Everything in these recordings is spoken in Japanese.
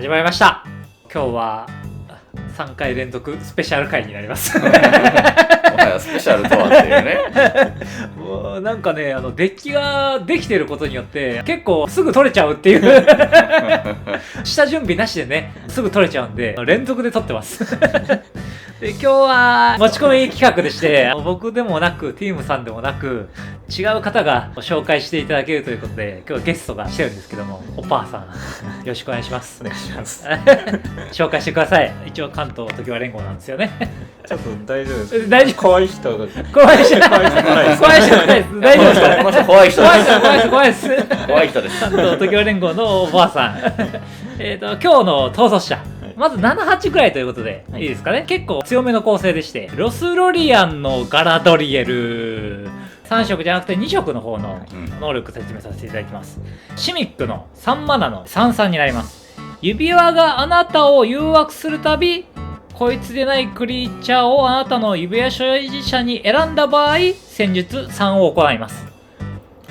始まりました。今日は3回連続スペシャル回になりますもはやスペシャルとはっていうねもうなんかね、デッキができてることによって結構すぐ取れちゃうっていう下準備なしでねすぐ取れちゃうんで連続で取ってますで今日は持ち込み企画でして僕でもなくティームさんでもなく違う方が紹介していただけるということで今日ゲストが来てるんですけども、おばあさんよろしくお願いします。お願いします紹介してください。一応関東常盤連合なんですよねちょっと大丈夫です。大丈夫。怖い人が怖い人ないです。怖い人ないです。大丈夫ですか。この人怖い人です。怖いです。怖い人です。関東常盤連合のおばあさん今日の統率者、まず7-8くらいということで、いいですかね。結構強めの構成でして、ロスロリアンのガラドリエル3色じゃなくて2色の方の能力説明させていただきます。シミックの3マナの3-3になります。指輪があなたを誘惑するたび、こいつでないクリーチャーをあなたの指輪所有者に選んだ場合、戦術3を行います。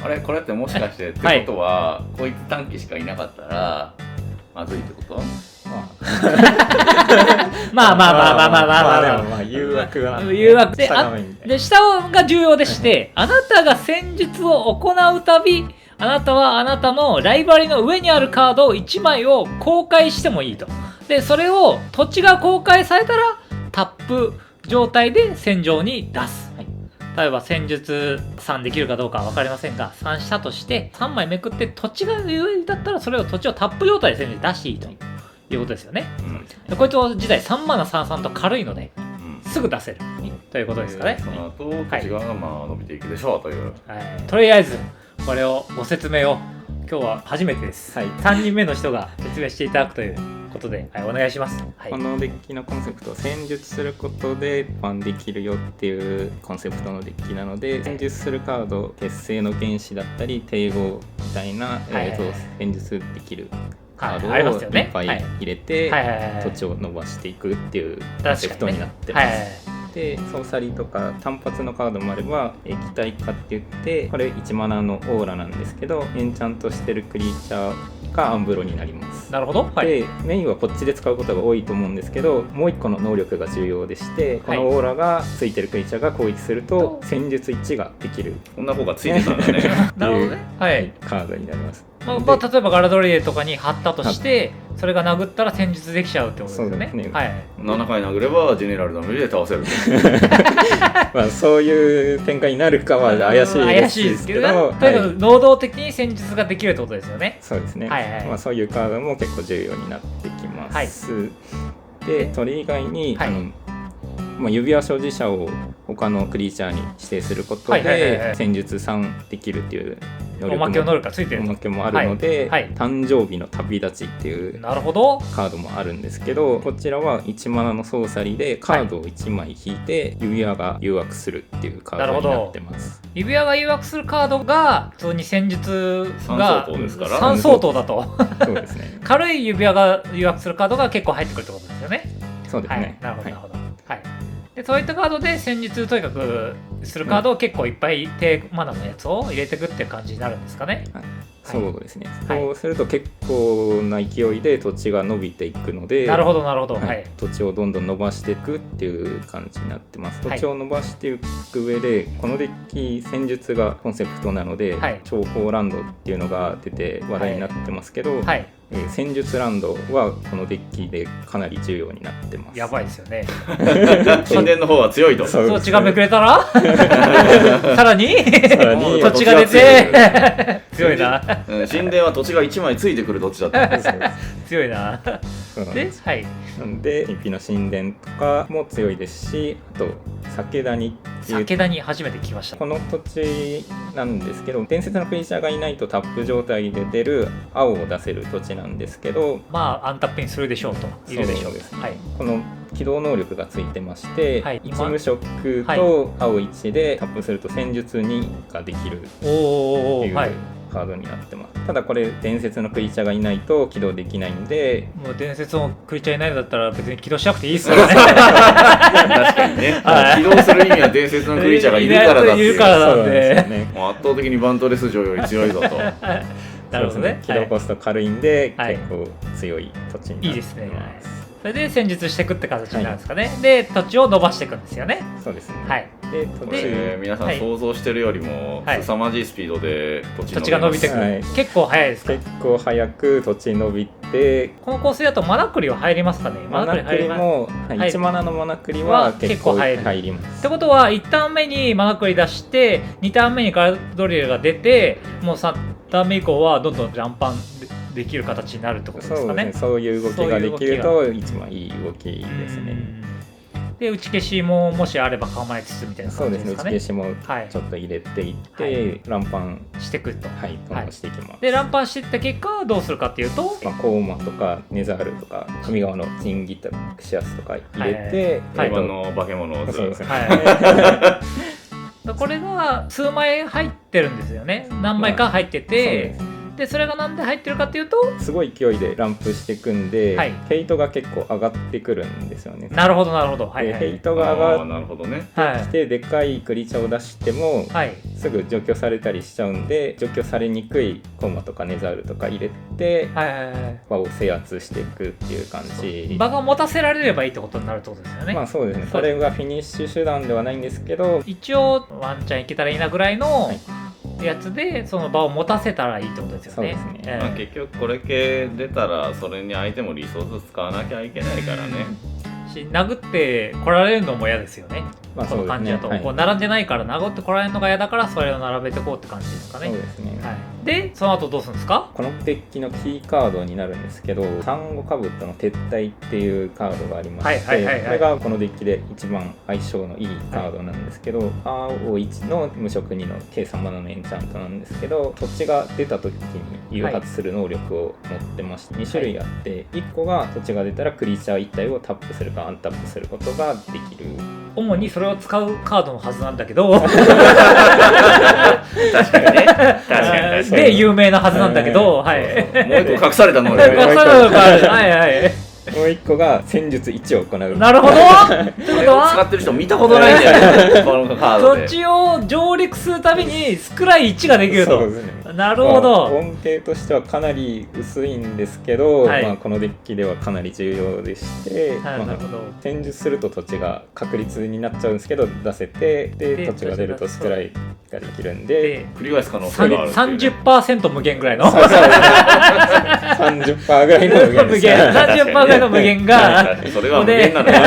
あれこれってもしかしてってことは、こいつ短期しかいなかったらまずいってこと？まあ誘惑がで下が重要でして、あなたが戦術を行うたびあなたはあなたのライバリの上にあるカードを1枚を公開してもいいと。でそれを土地が公開されたらタップ状態で戦場に出す、例えば戦術3できるかどうかは分かりませんが、3したとして3枚めくって土地が上だったらそれを土地をタップ状態で戦術出していいということですよね。でこいつ自体3マナ3-3と軽いので、すぐ出せる、ということですかね。その後土地が伸びていくでしょうという、とりあえずこれをご説明を今日は初めてです、3人目の人が説明していただくということで、お願いします。このデッキのコンセプトは戦術することでファンできるよっていうコンセプトのデッキなので、戦術するカード、結成の原子だったり帝王みたいな、戦術できるカードをいっぱい入れて土地を伸ばしていくっていうコンセプトになってます。でソーサリーとか単発のカードもあれば、液体化って言ってこれ1マナのオーラなんですけど、エンチャントしてるクリーチャーがアンブロになります。なるほど、でメインはこっちで使うことが多いと思うんですけど、もう1個の能力が重要でして、このオーラがついてるクリーチャーが攻撃すると戦術1ができる、こんな方がついてたんだねなるほどね、カードになります。例えばガラドリエとかに貼ったとして、それが殴ったら戦術できちゃうってことですよね。そうですね、7回殴ればジェネラルダメージで倒せるそういう展開になるかは怪しいですけど、とにかく能動的に戦術ができるってことですよね。そうですね、そういうカードも結構重要になってきます、でそれ以外に、指輪所持者を他のクリーチャーに指定することで戦術3できるっていうおまけの能力がついてる、おまけもあるので、誕生日の旅立ちっていうカードもあるんですけど、こちらは1マナのソーサリーでカードを1枚引いて指輪が誘惑するっていうカードになってます。指輪が誘惑するカードが普通に戦術が3相当ですから3相当だとそうですね軽い指輪が誘惑するカードが結構入ってくるってことですよね。そうですね、なるほどなるほど、でそういったカードで戦術とにかくするカードを結構いっぱい低マナのやつを入れていくっていう感じになるんですかね。そうですね、そうすると結構な勢いで土地が伸びていくので、なるほど、土地をどんどん伸ばしていくっていう感じになってます。土地を伸ばしていく上で、このデッキ戦術がコンセプトなので、重宝ランドっていうのが出て話題になってますけど、戦術ランドはこのデッキでかなり重要になってます。やばいですよね神殿の方は強いと。土地がめくれたらさらに土地が出て強いな。神殿は土地が1枚ついてくる土地だった強いな。で、なんで日々の神殿とかも強いですし、あと酒谷っていう、酒谷初めて聞きました。この土地なんですけど、伝説のクリーチャーがいないとタップ状態で出る青を出せる土地なんですけど、アンタップにするでしょうと、いるでしょう。この起動能力がついてまして、1無色と青1でタップすると戦術2ができるっていうカードになってます。ただこれ伝説のクリーチャーがいないと起動できないんで、もう伝説のクリーチャーいないんだったら別に起動しなくていいっすよね。確かにね、起動する意味は伝説のクリーチャーがいるからだっていう、なんで、もう圧倒的にバントレス城より強いぞとなるほどね。起動コスト軽いんで、はい結構強い土地になっていいですね。ますそれで戦術していくって形になるんですかね。で土地を伸ばしていくんですよね。そうですね。はい。でこ土地れ皆さん想像してるよりもはい凄まじいスピードで土土地が伸びてくる。はい結構早いですか。結構早く土地伸びて、この構成だとマナクリは入りますかね。マナクリも、はいはい1マナのマナクリはは結構結構入る入りまっすて。ことは1ターン目にマナクリ出して2ターン目にガルドリルが出てもう3ターン目以降はどんどんランパンできる形になるってことですかね。そうですね。そういう動きができると一番いい動きですね。で打ち消しももしあれば構えつつみたいなそうですね。感じですかね。打ち消しもはいちょっと入れていって、はいランパンしてくると。はいどんどんしていきます。でランパンしていった結果はどうするかっていうと、まあ、コーマとかネザールとか上側のジンギタクシアスとか入れて、はい今の化け物をそうですね。はいこれが数枚入ってるんですよね。何枚か入ってそうてで、すねでそれがなんで入ってるかっていうと、すごい勢いでランプしていくんで、はいヘイトが結構上がってくるんですよね。なるほどなるほど。はいでヘイはい。トが上がっなるほどね。はいてきてでかいクリーチャーを出しても、はいすぐ除去されたりしちゃうんで、除去されにくいコーマとかネザールとか入れてはいはいはい場を制圧していくっていう感じ。場が持たせられればいいってことになるってことですよね。まあそうですね。そそうれがフィニッシュ手段ではないんですけど、一応ワンチャンいけたらいいなぐらいのはいやつでその場を持たせたらいいってことですよね。そうですねまあ、結局これ系出たらそれに相手もリソース使わなきゃいけないからね。し殴って来られるのも嫌ですよね。まあこの感じだと、そうですねこう並んでないから殴って来られるのが嫌だからそれを並べてこうって感じですかね。そうですね。はい、でその後どうするんですか。このデッキのキーカードになるんですけど、サンゴカブトの撤退っていうカードがありまして、はいはいはいはいこれがこのデッキで一番相性のいいカードなんですけど、青1の無色2の計3マナのエンチャントなんですけど、土地が出た時に誘発する能力を持ってまして、2種類あって1個が土地が出たらクリーチャー1体をタップするかアンタップすることができる。主にそれを使うカードのはずなんだけど確かにね。確かに。で有名なはずなんだけど、はいもう一個隠された能こ力れもう一個そういうのがあるはいはいもう1個が戦術1を行う。なるほどってこれことはを使ってる人見たことないんじゃないこのカードで。土地を上陸するたびにスクライ1ができると。そうですね。なるほど。恩恵としてはかなり薄いんですけど、はいこのデッキではかなり重要でして、はいなるほど。戦術すると土地が確率になっちゃうんですけど出せて、でで土地が出るとスクライができるんで、で繰り返す可能性があるっていうね。 30% 無限ぐらいのそうそう30% ぐらいの無限です無限30%ぐらいの無限がそれは無限なのよ。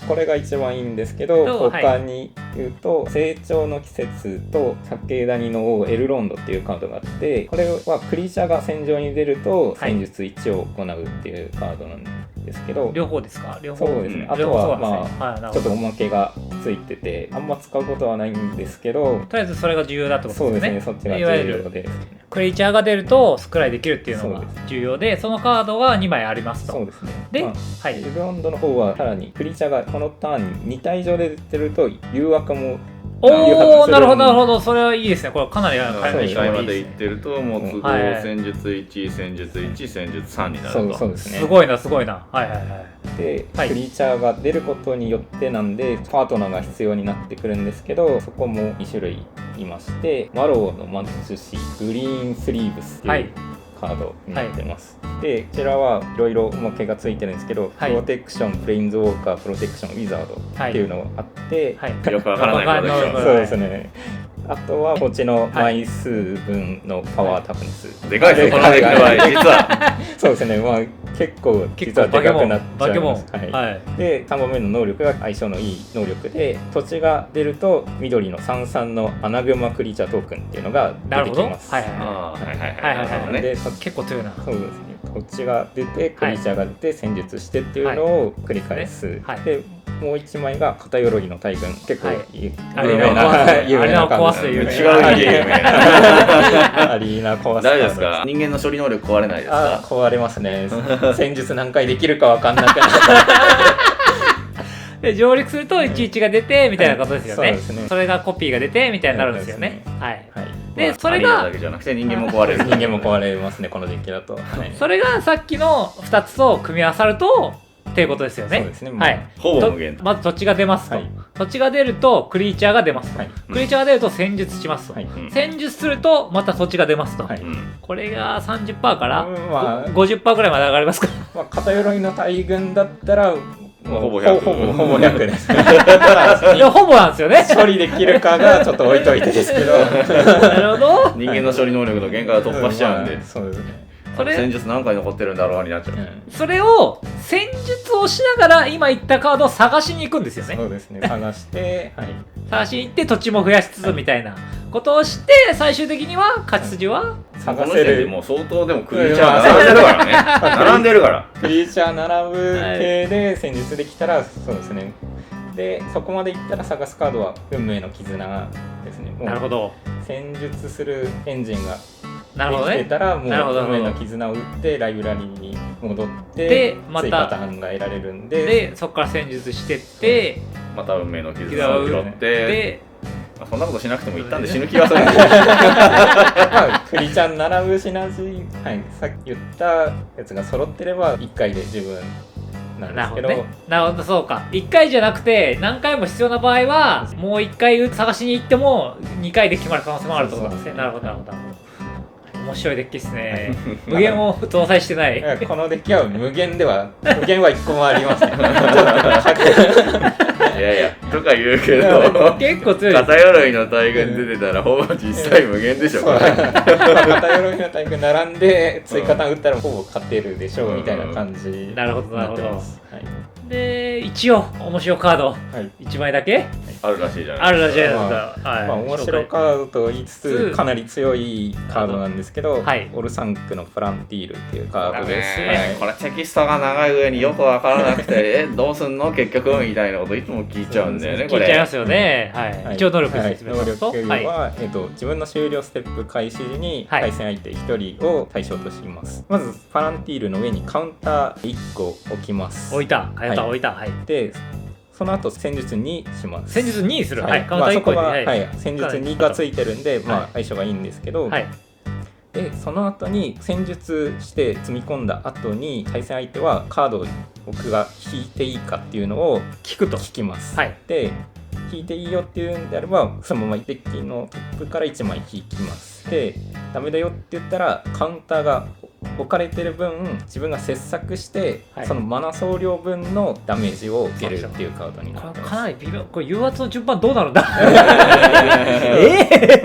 これが一番いいんですけど、と他に言うと成長の季節と酒谷の王エルロンドっていうカードがあって、これはクリーチャーが戦場に出ると戦術1を行うっていうカードなんですけど、両方ですか。両方そうですね。あ両とは方そうなんですねまあはいなるほどちょっとおまけがついててあんま使うことはないんですけど、とりあえずそれが重要だってことそうでね。ですすね。そっちがいわゆる重要ですね。クリーチャーが出るとスクライできるっていうのがそうです重要で、そのカードが2枚ありますと。そうですね。で、まあはいエルロンドの方はさらにクリーチャーがこのターンに2体以上で出てると誘惑もおお、なるほどなるほど。ど、それはいいですね。これかなり2解明して回まもいいですね。で行ってるともう都合はい戦術1、戦術1、戦術3になるそうと。そうですね。すごいなすごいな。はいはいはい。で、はいクリーチャーが出ることによってなんでパートナーが必要になってくるんですけど、そこも2種類いまして、マローの魔術師グリーンスリーブスってはいいうカードになってます。でこちらはいろいろおまけがついてるんですけど、はいプロテクションプレインズウォーカープロテクションウィザードっていうのがあって、はい。よくわからないことでしょ。はいそうですね。あとはこっちの枚数分のパワータフネス、でかいですよ、このデッキは。実は。そうですね。まあ結構実はでかくなっちゃいます。バケモン。はいはい。で3番目の能力が相性のいい能力で、土地が出ると緑の33のアナグマクリーチャートークンっていうのがなるほど。出てきます。はいはいはああ、はいはいはいはいはいなるほどね。でい。結構強いな。そうですね。土地が出てクリーチャーが出て戦術してっていうのを繰り返す。はいでもう1枚が片鎧の大群、結構はい有アリー有名なナを壊す有名なカードアリーナを壊す有名な違う意味で有名な。アリーナ壊すカード大丈夫ですか？人間の処理能力壊れないですか？壊れますね。戦術何回できるか分かんなくなっで上陸すると11が出てみたいなことですよね。はいそうですねそれがコピーが出てみたいになるんですよね。はい。はい。で、それアリーナがだけじゃなくて人間も壊れる。人間も壊れますね、このデッキだと。はい。それがさっきの2つと組み合わさるとっていうことですよね。そうですね。はい。ほぼ無限まず土地が出ますと、はい土地が出るとクリーチャーが出ますと、はいクリーチャーが出ると戦術しますと、はいうん戦術するとまた土地が出ますと、はいうんこれが 30% から、まあ50% ぐらいまで上がりますか。まあ、片鎧の大群だったらもうほぼ100ほぼ100です。いやほぼなんですよね。処理できるかがちょっと置いといてですけど。なるほど。人間の処理能力の限界を突破しちゃうんで、まあそうですね。それ戦術何回残ってるんだろうになっちゃう。それを戦術をしながら今言ったカードを探しに行くんですよね。そうですね。探して、はい。探しに行って土地も増やしつつみたいなことをして最終的には勝ち筋はこ探せの時点でるもう相当でもクリーチャー並んでるからね。並んでるから。クリーチャー並ぶ系で戦術できたら、そうですね。で、そこまでいったら探すカードは運命の絆ですね。もうなるほど戦術するエンジンがなるほどね。できてたらもうなるほど運命の絆を打ってライブラリに戻ってでまた追加ターンが得られるんで、でそこから戦術してってまた運命の絆絆を打っを拾って、てまあそんなことしなくても一旦で死ぬ気がするんですよ。まあクリちゃん並ぶシナジー、はい、さっき言ったやつが揃ってれば1回で十分なんですけど、なるほどね。なるほど、そうか。1回じゃなくて何回も必要な場合はもう1回探しに行っても2回で決まる可能性もあるってことですね。なるほどなるほどなるほど。面白いデッキですね。無限を搭載してない。いやこのデッキは無限は1個もありますね。いやいや、とか言うけど、結構強いです。片鎧の大群出てたらほぼ実際無限でしょ、これ。片鎧の大群並んで追加ターン打ったらほぼ勝てるでしょうみたいな感じになるほどななるほど。ってます。はいで一応面白カードはい1枚だけあるらしいじゃないあるらしいですか。はい。まあ、面白カードと言いつつかなり強いカードなんですけど、はいオルサンクのフランティールっていうカードです。ねこれテキストが長い上によくわからなくてどうすんの結局みたいなこといつも聞いちゃうんだよね、これ。聞いちゃいますよね。はい。はい一応能力説明しますと、能力は、自分の終了ステップ開始時にはい対戦相手1人を対象とします。まずファランティールの上にカウンター1個置きます。置いた、カウンター置いた、はい。でその後戦術2します。戦術2にする、ははいい。カウンター1個で、まあ、そこは、はい。はい、戦術2がついてるんで、まあ、相性がいいんですけど、はい。でその後に戦術して積み込んだ後に対戦相手はカードを僕が引いていいかっていうのを聞くと。聞きます。はい。で引いていいよっていうんであればそのままデッキのトップから1枚引きます。でダメだよって言ったらカウンターが置かれてる分自分が切削して、はい、そのマナ総量分のダメージを受けるっていうカードになってます。かなり微妙。これ油圧の順番どうなるんだ。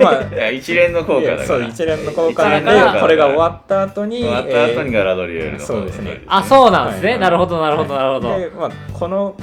まあいや一連の効果だから。そう一連の効果なんで一連の効果だからこれが終わった後に終わった後にガラドリエルのそうですねあ、そうなんですね。はいなるほどなるほどなるほど。で、まあ、この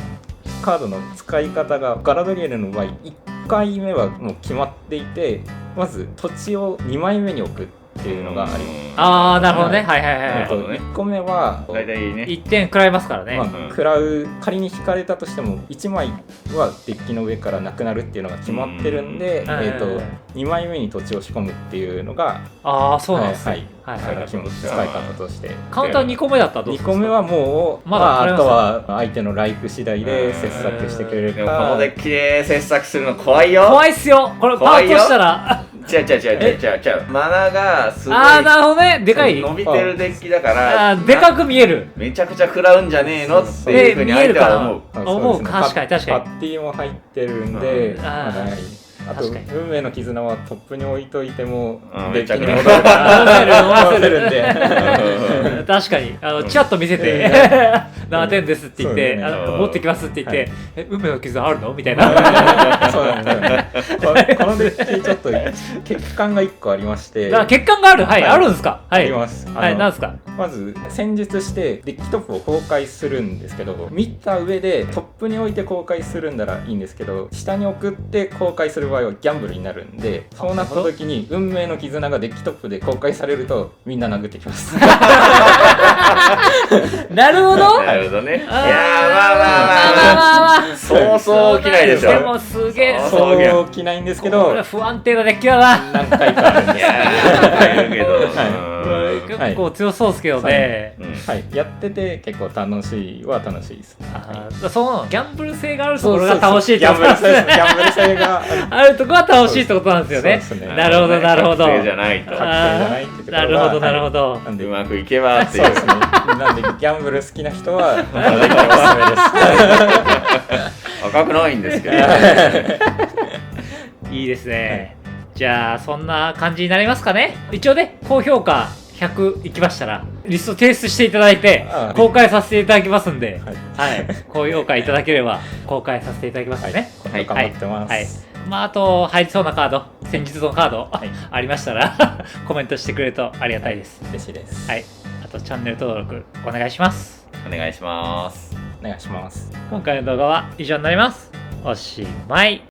カードの使い方がガラドリエルの場合1回目はもう決まっていてまず土地を2枚目に置くっていうのがあります。ああ、なるほどね。はいはいはいはなるほどね1個目は、大体ね。い。1点食らいますからね。まあ、食らう仮に引かれたとしても1枚はデッキの上からなくなるっていうのが決まってるんで、2枚目に土地を仕込むっていうのがああ、そうなんですはいね。はいはいはい。使い方としてカウンター2個目だったらどうす2るんですか。個目はもう、まだあとは相手のライフ次第で切削してくれるでもこのかデッキで切削するの怖いよ。怖いっすよ。これパ怖いよートしたら。違う。マナがすごいああ、なるほどね。でかい。伸びてるデッキだかあらーでかく見える。めちゃくちゃ食らうんじゃねえのっていうふうに相手は思う。思う。確かに確かに。パッティも入ってるんで、うんまだないあと確かに運命の絆はトップに置いといてもうんデッキにめち戻るから戻せるんで確かにチラッと見せて7点ですって言って、そうだね持ってきますって言って、はい運命の絆あるのみたいな。そうなんですよねこのデッキちょっと欠陥が1個ありまして欠陥がある。はい、はいあるんですか。はい。ありますはい、なんですか。まず戦術してデッキトップを公開するんですけど見た上でトップに置いて公開するんならいいんですけど下に送って公開する場合はギャンブルになるんでそうなった時に運命の絆がデッキトップで公開されるとみんな殴ってきますなるほど。なるほどね。いやあーまあそうそう起きないでしょ。でもすげえ。そうそう起きないんですけどこれ不安定なデッキだな。何回かあるんですいやーいるけど。結構強そうですけどね。はい、やってて結構楽しいは楽しいです。あーそのギャンブル性があるところが楽しいってギャンブルことなんですね。性があるあるうとこは楽しいってことなんですよね。そうですね。なるほどなるほど確定じゃないと。確定じゃないってところがなるほどなるほど。なんでうまくいけばっていう。そうですね。なんでギャンブル好きな人は本当におすすめです。赤くないんですけど。いいですね。じゃあそんな感じになりますかね。一応ね、高評価100いきましたらリスト提出していただいてああ公開させていただきますんで、はいはい、高評価いただければ公開させていただきますね。はい、頑張ってます。はい。まああと入りそうなカード、先日のカード、はいありましたらコメントしてくれるとありがたいです。嬉しいです。はい。あとチャンネル登録お願いします。お願いします。お願いします。今回の動画は以上になります。おしまい。